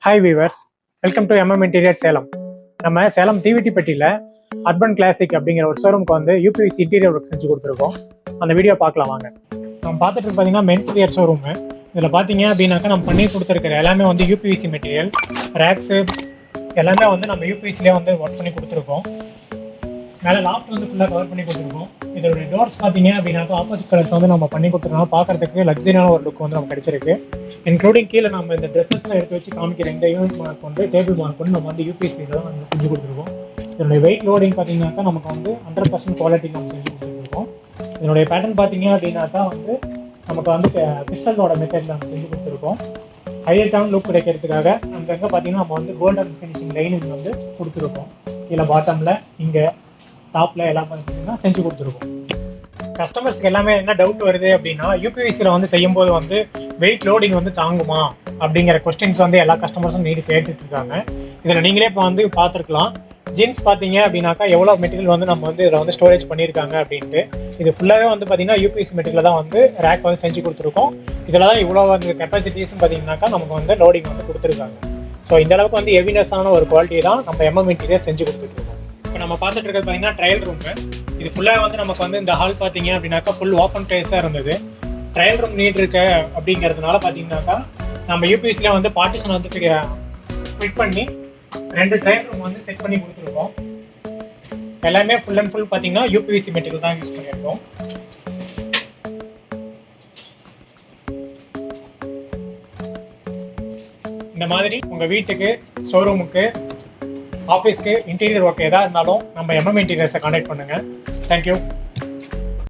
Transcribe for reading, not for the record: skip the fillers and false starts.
Hi viewers, welcome to interior Salem. நம்ம Salem தீவிட்டிப்பட்டியில் urban classic அப்படிங்கிற ஒரு ஷோரூமுக்கு வந்து யூபிவிசி இன்டீரியர் ஒர்க் செஞ்சு கொடுத்துருக்கோம். அந்த வீடியோ பார்க்கலாம் வாங்க. நம்ம பார்த்துட்டு பார்த்தீங்கன்னா மென்ஸ் வியர் ஷோரூமு. இதில் பார்த்தீங்க அப்படின்னாக்கா நம்ம பண்ணி கொடுத்துருக்கிற எல்லாமே வந்து யூபிவிசி மெட்டீரியல், ரேக்ஸு எல்லாமே வந்து நம்ம யூபிவிசிலே வந்து ஒர்க் பண்ணி கொடுத்துருக்கோம். மேலே லாஃப்ட் வந்து ஃபுல்லாக கவர் பண்ணி கொடுத்துருக்கோம். இதோடைய டோர்ஸ் பார்த்தீங்க அப்படின்னாக்கா ஆப்போசிட் கலர்ஸ் வந்து நம்ம பண்ணி கொடுத்துருக்கோம். பார்க்கறதுக்கு லக்ஸரியான ஒரு லுக் வந்து நமக்கு கிடைச்சிருக்கு. இன்க்ளூடிங் கீழே நம்ம இந்த ட்ரெஸ்ஸஸ்லாம் எடுத்து வச்சு காமிக்கிற இந்த யூனிட் மார்க் வந்து டேபிள் மார்க் வந்து நம்ம வந்து யூபிஎஸ்சியில் தான் நம்ம செஞ்சு கொடுத்துருக்கோம். இதனுடைய வெயிட் லோடிங் பார்த்தீங்கன்னாக்கா நமக்கு வந்து 100% குவாலிட்டி நம்ம செஞ்சு கொடுத்துருக்கோம். இதனுடைய பேட்டர்ன் பார்த்தீங்க அப்படின்னாக்கா வந்து நமக்கு வந்து பிஸ்டலோட மெத்தடில் நம்ம செஞ்சு கொடுத்துருக்கோம். ஹையர்டான லுக் கிடைக்கிறதுக்காக அங்கங்கே பார்த்தீங்கன்னா நம்ம வந்து கோல்டன் ஃபினிஷிங் லைனிங் வந்து கொடுத்துருக்கோம். கீழே பாட்டமில் இங்கே டாப்பில் எல்லாம் பார்த்தீங்கன்னா செஞ்சு கொடுத்துருக்கோம். கஸ்டமர்ஸ்க்கு எல்லாமே என்ன டவுட் வருது அப்படின்னா, யூபிவிசியில் வந்து செய்யும்போது வந்து வெயிட் லோடிங் வந்து தாங்குமா அப்படிங்கிற கொஸ்டின்ஸ் வந்து எல்லா கஸ்டமர்ஸும் நீடி கேட்டுட்டு இருக்காங்க. இதில் நீங்களே இப்போ வந்து பார்த்துருக்கலாம். ஜீன்ஸ் பார்த்தீங்க அப்படின்னாக்கா எவ்வளோ மெட்டீரியல் வந்து நம்ம வந்து இதில் வந்து ஸ்டோரேஜ் பண்ணியிருக்காங்க அப்படின்ட்டு. இது ஃபுல்லாகவே வந்து பார்த்தீங்கன்னா யூபிவிசி மெட்டீரியல் தான் வந்து ரேக் வந்து செஞ்சு கொடுத்துருக்கோம். இதில் தான் இவ்வளோ வந்து கெப்பாசிட்டிஸும் பார்த்தீங்கன்னாக்கா நமக்கு வந்து லோடிங் வந்து கொடுத்துருக்காங்க. ஸோ இந்த அளவுக்கு வந்து ஹெவினஸான ஒரு குவாலிட்டி தான் நம்ம இன்டீரியர் செஞ்சு கொடுத்துருக்கோம். இப்போ நம்ம பார்த்துட்டு இருக்கிறது பார்த்தீங்கன்னா ட்ரையல் ரூமு. இது ஃபுல்லாக வந்து நமக்கு வந்து இந்த ஹால் பார்த்தீங்க அப்படின்னாக்கா ஃபுல் ஓப்பன் ப்ளேஸாக இருந்தது. ட்ரையல் ரூம் நீட் இருக்க அப்படிங்கிறதுனால பார்த்தீங்கன்னாக்கா நம்ம யூபிஎஸ்சியில் வந்து பார்ட்டிஷன் வந்து ஃபிட் பண்ணி 2 ட்ரையல் ரூம் வந்து செட் பண்ணி கொடுத்துருக்கோம். எல்லாமே ஃபுல் அண்ட் ஃபுல் பார்த்தீங்கன்னா யூபிவிசி மெட்டீரியல் தான் யூஸ் பண்ணியிருக்கோம். இந்த மாதிரி உங்கள் வீட்டுக்கு, ஷோரூமுக்கு, ஆஃபீஸ்க்கு இன்டீரியர் ஒர்க் எதாக இருந்தாலும் நம்ம இன்டீரியர்ஸை கான்டாக்ட் பண்ணுங்கள். தேங்க்யூ.